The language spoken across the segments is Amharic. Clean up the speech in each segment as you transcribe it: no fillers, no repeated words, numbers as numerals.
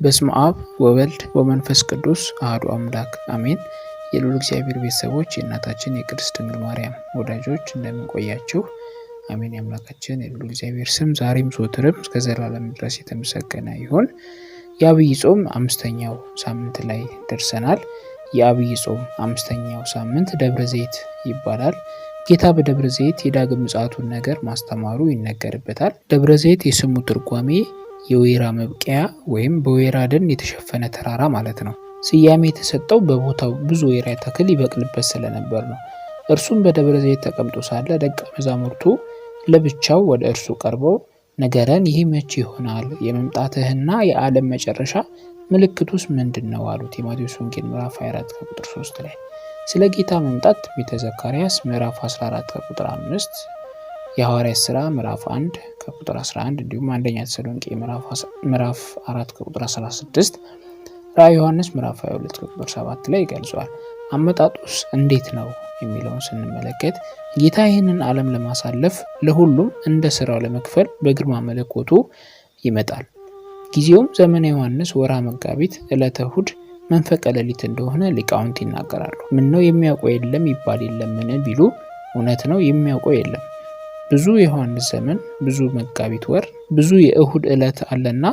በስመ አብ ወወልድ ወመንፈስ ቅዱስ አሐዱ አምላክ አሜን። የልዑል እግዚአብሔር ቤተሰቦች የእናታችን የቅድስት ድንግል ማርያም ወዳጆች እንደምን ቆያችሁ? አሜን። የአምላካችን የልዑል እግዚአብሔር ስም ዛሬም ዘወትርም እስከ ዘላለም ድረስ የተመሰገነ ይሁን። የዐቢይ ጾም አምስተኛው ሳምንት ላይ ደርሰናል። የዐቢይ ጾም አምስተኛው ሳምንት ደብረ ዘይት ይባላል። ጌታ በደብረ ዘይት የዳግም ምጽአቱን ነገር ማስተማሩ ይነገርበታል። ደብረ ዘይት የስሙ ትርጓሜ የወይራ መብቂያ ወይም በወይራ ደን የተሸፈነ ተራራ ማለት ነው። ስያሜ የተሰጠው በቦታው ብዙ ወይራ ተክል ይበቅልበት ስለነበር ነው። እርሱም በደብረ ዘይት ተቀምጦ ሳለ ደቀ መዛሙርቱ ለብቻው ወደ እርሱ ቀርበው ንገረን፣ ይህ መቼ ይሆናል? የመምጣትህና የዓለም መጨረሻ ምልክቱስ ምንድን ነው አሉት። የማቴዎስ ወንጌል ምዕራፍ 24 ከቁጥር 3 ላይ ስለ ጌታ መምጣት ትንቢተ ዘካርያስ ምዕራፍ 14 ከቁጥር 5፣ የሐዋርያት ሥራ ምዕራፍ 1 ከቁጥር 11 እንዲሁም አንደኛ ተሰሎንቄ ምዕራፍ 4 ከቁጥር 16፣ ራዕየ ዮሐንስ ምዕራፍ 22 ከቁጥር 7 ላይ ገልጿል። አመጣጡስ እንዴት ነው የሚለውን ስንመለከት ጌታ ይህንን ዓለም ለማሳለፍ ለሁሉም እንደ ስራው ለመክፈል በግርማ መለኮቱ ይመጣል። ጊዜውም ዘመነ ዮሐንስ ወርሃ መጋቢት ዕለተ እሑድ መንፈቀ ሌሊት እንደሆነ ሊቃውንት ይናገራሉ። ምነው የሚያውቀው የለም ይባል የለምን ቢሉ እውነት ነው፣ የሚያውቀው የለም። ብዙ የዮሐንስ ዘመን፣ ብዙ መጋቢት ወር፣ ብዙ የእሁድ ዕለት አለና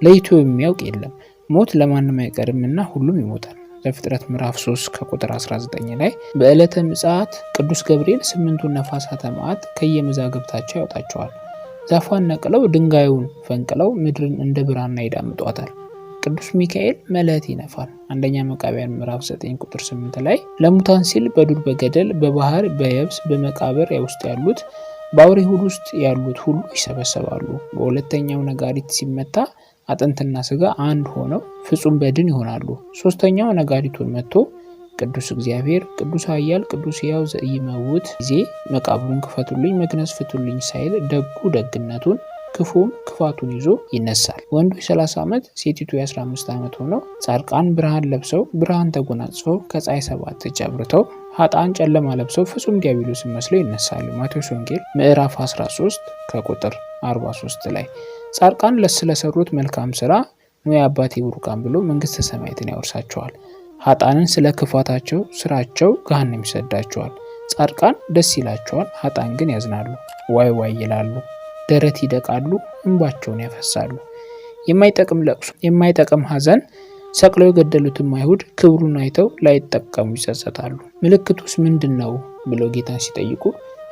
ለይቶ የሚያውቅ የለም። ሞት ለማንም አይቀርምና ሁሉም ይሞታል። ዘፍጥረት ምዕራፍ 3 ከቁጥር 19 ላይ በዕለተ ምጽአት ቅዱስ ገብርኤል 8ቱን ነፋሳተ መዓት ከየመዛግብታቸው ያወጣቸዋል። ዛፏን ነቅለው ድንጋዩን ፈንቅለው ምድርን እንደ ብራና ይዳምጧታል። ቅዱስ ሚካኤል መለከት ይነፋል። አንደኛ መቃብያን ምዕራፍ 9 ቁጥር 8 ላይ ለሙታን ሲል በዱር በገደል በባህር በየብስ በመቃብር ውስጥ ያሉት በአውሬ ሆድ ውስጥ ያሉት ሁሉ ይሰበሰባሉ። በሁለተኛው ነጋሪት ሲመታ አጥንትና ስጋ አንድ ሆነው ፍጹም በድን ይሆናሉ። ሶስተኛው ነጋሪቱን መጥቶ ቅዱስ እግዚአብሔር ቅዱስ ኃያል ቅዱስ ሕያው ዘኢይመውት ጊዜ መቃብሩን ክፈቱልኝ መግነዝ ፍቱልኝ ሳይል ደጉ ደግነቱን ክፉም ክፋቱን ይዞ ይነሳል። ወንዱ የ30 ዓመት ሴቲቱ የ15 ዓመት ሆነው ጻድቃን ብርሃን ለብሰው ብርሃን ተጎናጽፈው ከፀሐይ 7 እጅ አብርተው ኃጥአን ጨለማ ለብሰው ፍጹም ዲያብሎስን መስለው ይነሳሉ። ማቴዎስ ወንጌል ምዕራፍ 13 ከቁጥር 43 ላይ ጻድቃን ስለሰሩት መልካም ስራ ነው የአባቴ ቡሩካን ብሎ መንግስተ ሰማያትን ያወርሳቸዋል። ኃጥአንን ስለ ክፋታቸው ስራቸው ገሃነም ይሰዳቸዋል። ጻድቃን ደስ ይላቸዋል፣ ኃጥአን ግን ያዝናሉ፣ ዋይ ዋይ ይላሉ፣ ደረት ይደቃሉ፣ እንባቸውን ያፈሳሉ። የማይጠቅም ለቅሶ የማይጠቅም ሐዘን ሰቅለው የገደሉትም አይሁድ ክብሩን አይተው ላይጠቀሙ ይጸጸታሉ። ምልክቱስ ምንድን ነው ብለው ጌታን ሲጠይቁ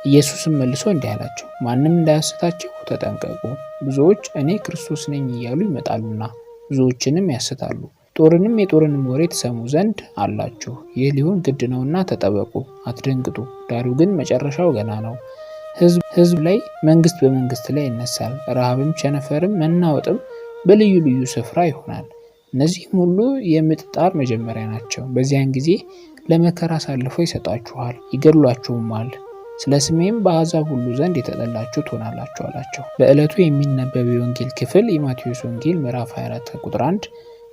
ኢየሱስም መልሶ እንዲህ አላቸው፣ ማንም እንዳያስታችሁ ተጠንቀቁ። ብዙዎች እኔ ክርስቶስ ነኝ እያሉ ይመጣሉና ብዙዎችንም ያስታሉ። ጦርንም የጦርንም ወሬ ትሰሙ ዘንድ አላችሁ። ይህ ሊሆን ግድ ነውና ተጠበቁ፣ አትደንግጡ። ዳሩ ግን መጨረሻው ገና ነው። ህዝብ ላይ መንግስት በመንግስት ላይ ይነሳል። ረሃብም ቸነፈርም መናወጥም በልዩ ልዩ ስፍራ ይሆናል። እነዚህም ሁሉ የምጥ ጣር መጀመሪያ ናቸው። በዚያን ጊዜ ለመከራ አሳልፈው ይሰጧችኋል፣ ይገድሏችሁማል። ስለ ስሜም በአሕዛብ ሁሉ ዘንድ የተጠላችሁ ትሆናላችሁ አላቸው። በዕለቱ የሚነበብ የወንጌል ክፍል የማቴዎስ ወንጌል ምዕራፍ 24 ቁጥር 1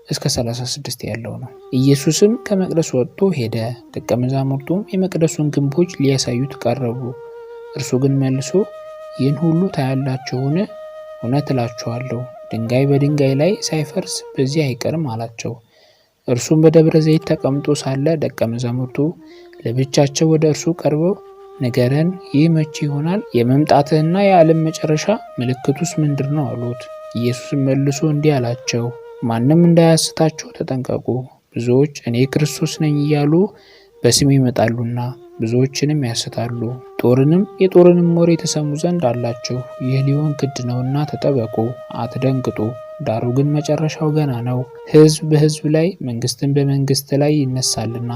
እስከ 36 ያለው ነው። ኢየሱስም ከመቅደስ ወጥቶ ሄደ። ደቀ መዛሙርቱም የመቅደሱን ግንቦች ሊያሳዩት ቀረቡ። እርሱ ግን መልሶ ይህን ሁሉ ታያላችሁን? እውነት እላችኋለሁ ድንጋይ በድንጋይ ላይ ሳይፈርስ በዚህ አይቀርም አላቸው። እርሱም በደብረ ዘይት ተቀምጦ ሳለ ደቀ መዛሙርቱ ለብቻቸው ወደ እርሱ ቀርበው ንገረን፣ ይህ መቼ ይሆናል? የመምጣትህና የዓለም መጨረሻ ምልክቱስ ምንድን ነው አሉት። ኢየሱስም መልሶ እንዲህ አላቸው፣ ማንም እንዳያስታችሁ ተጠንቀቁ። ብዙዎች እኔ ክርስቶስ ነኝ እያሉ በስሜ ይመጣሉና ብዙዎችንም ያስታሉ። ጦርንም የጦርንም ወሬ ተሰሙ ዘንድ አላችሁ። ይህ ሊሆን ግድ ነውና ተጠበቁ፣ አትደንግጡ። ዳሩ ግን መጨረሻው ገና ነው። ሕዝብ በሕዝብ ላይ መንግስትን በመንግስት ላይ ይነሳልና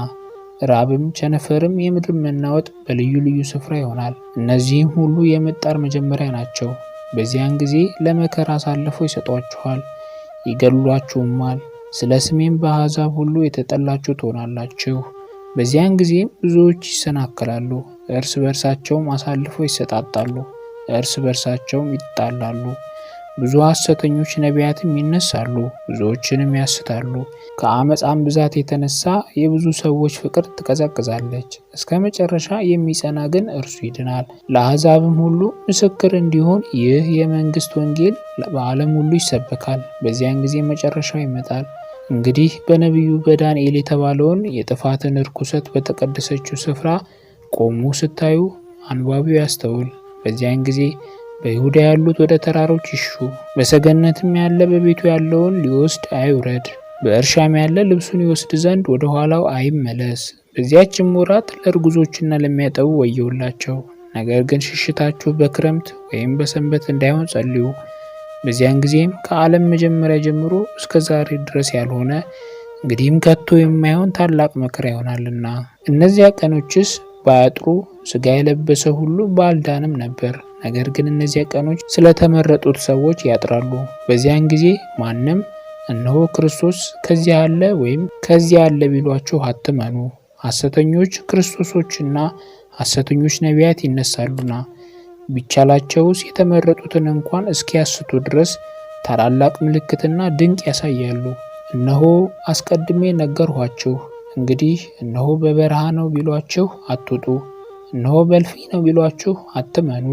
ራብም ቸነፈርም የምድር መናወጥ በልዩ ልዩ ስፍራ ይሆናል። እነዚህም ሁሉ የምጥ ጣር መጀመሪያ ናቸው። በዚያን ጊዜ ለመከራ አሳልፈው ይሰጧችኋል፣ ይገድሏችሁማል። ስለ ስሜም በአሕዛብ ሁሉ የተጠላችሁ ትሆናላችሁ። በዚያን ጊዜም ብዙዎች ይሰናከላሉ፣ እርስ በርሳቸውም አሳልፈው ይሰጣጣሉ፣ እርስ በርሳቸውም ይጣላሉ። ብዙ ሐሰተኞች ነቢያትም ይነሳሉ፣ ብዙዎችንም ያስታሉ። ከአመፃም ብዛት የተነሳ የብዙ ሰዎች ፍቅር ትቀዘቅዛለች። እስከ መጨረሻ የሚጸና ግን እርሱ ይድናል። ለአሕዛብም ሁሉ ምስክር እንዲሆን ይህ የመንግሥት ወንጌል በዓለም ሁሉ ይሰበካል። በዚያን ጊዜ መጨረሻው ይመጣል። እንግዲህ በነቢዩ በዳንኤል የተባለውን የጥፋትን ርኩሰት በተቀደሰችው ስፍራ ቆሞ ስታዩ አንባቢው ያስተውል። በዚያን ጊዜ በይሁዳ ያሉት ወደ ተራሮች ይሹ። በሰገነትም ያለ በቤቱ ያለውን ሊወስድ አይውረድ። በእርሻም ያለ ልብሱን ይወስድ ዘንድ ወደ ኋላው አይመለስ። በዚያችም ወራት ለእርጉዞችና ለሚያጠቡ ወየውላቸው። ነገር ግን ሽሽታችሁ በክረምት ወይም በሰንበት እንዳይሆን ጸልዩ። በዚያን ጊዜም ከዓለም መጀመሪያ ጀምሮ እስከ ዛሬ ድረስ ያልሆነ እንግዲህም ከቶ የማይሆን ታላቅ መከራ ይሆናልና። እነዚያ ቀኖችስ ባያጥሩ ሥጋ የለበሰ ሁሉ ባልዳንም ነበር። ነገር ግን እነዚያ ቀኖች ስለተመረጡት ሰዎች ያጥራሉ። በዚያን ጊዜ ማንም እነሆ ክርስቶስ ከዚያ አለ ወይም ከዚያ አለ ቢሏችሁ አትመኑ። ሐሰተኞች ክርስቶሶችና ሐሰተኞች ነቢያት ይነሳሉና ቢቻላቸውስ የተመረጡትን እንኳን እስኪያስቱ ድረስ ታላላቅ ምልክትና ድንቅ ያሳያሉ። እነሆ አስቀድሜ ነገርኋችሁ። እንግዲህ እነሆ በበረሃ ነው ቢሏችሁ አትውጡ፣ እነሆ በእልፍኝ ነው ቢሏችሁ አትመኑ።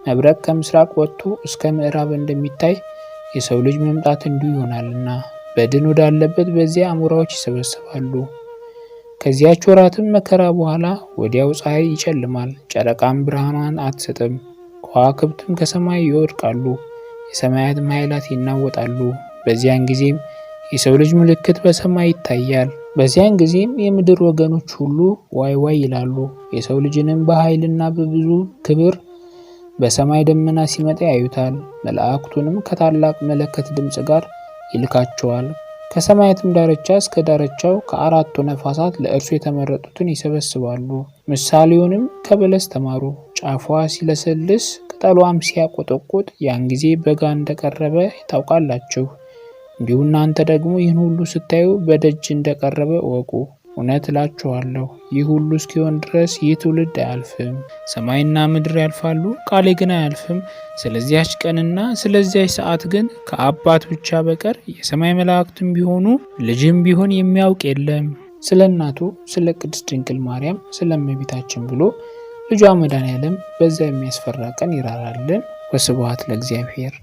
መብረቅ ከምስራቅ ወጥቶ እስከ ምዕራብ እንደሚታይ የሰው ልጅ መምጣት እንዲሁ ይሆናልና። በድን ወዳለበት በዚያ አሞራዎች ይሰበሰባሉ። ከዚያች ወራትም መከራ በኋላ ወዲያው ፀሐይ ይጨልማል፣ ጨረቃም ብርሃኗን አትሰጥም፣ ከዋክብትም ከሰማይ ይወድቃሉ፣ የሰማያትም ኃይላት ይናወጣሉ። በዚያን ጊዜም የሰው ልጅ ምልክት በሰማይ ይታያል። በዚያን ጊዜም የምድር ወገኖች ሁሉ ዋይ ዋይ ይላሉ። የሰው ልጅንም በኃይልና በብዙ ክብር በሰማይ ደመና ሲመጣ ያዩታል። መላእክቱንም ከታላቅ መለከት ድምፅ ጋር ይልካቸዋል። ከሰማያትም ዳርቻ እስከ ዳርቻው ከአራቱ ነፋሳት ለእርሱ የተመረጡትን ይሰበስባሉ። ምሳሌውንም ከበለስ ተማሩ። ጫፏ ሲለሰልስ ቅጠሏም ሲያቆጠቁጥ ያን ጊዜ በጋ እንደቀረበ ታውቃላችሁ። እንዲሁ እናንተ ደግሞ ይህን ሁሉ ስታዩ በደጅ እንደቀረበ እወቁ። እውነት እላችኋለሁ ይህ ሁሉ እስኪሆን ድረስ ይህ ትውልድ አያልፍም። ሰማይና ምድር ያልፋሉ፣ ቃሌ ግን አያልፍም። ስለዚያች ቀንና ስለዚያች ሰዓት ግን ከአባት ብቻ በቀር የሰማይ መላእክትም ቢሆኑ ልጅም ቢሆን የሚያውቅ የለም። ስለ እናቱ ስለ ቅድስት ድንግል ማርያም ስለ እመቤታችን ብሎ ልጇ መድኃኔዓለም በዛ የሚያስፈራ ቀን ይራራልን። ወስብሐት ለእግዚአብሔር።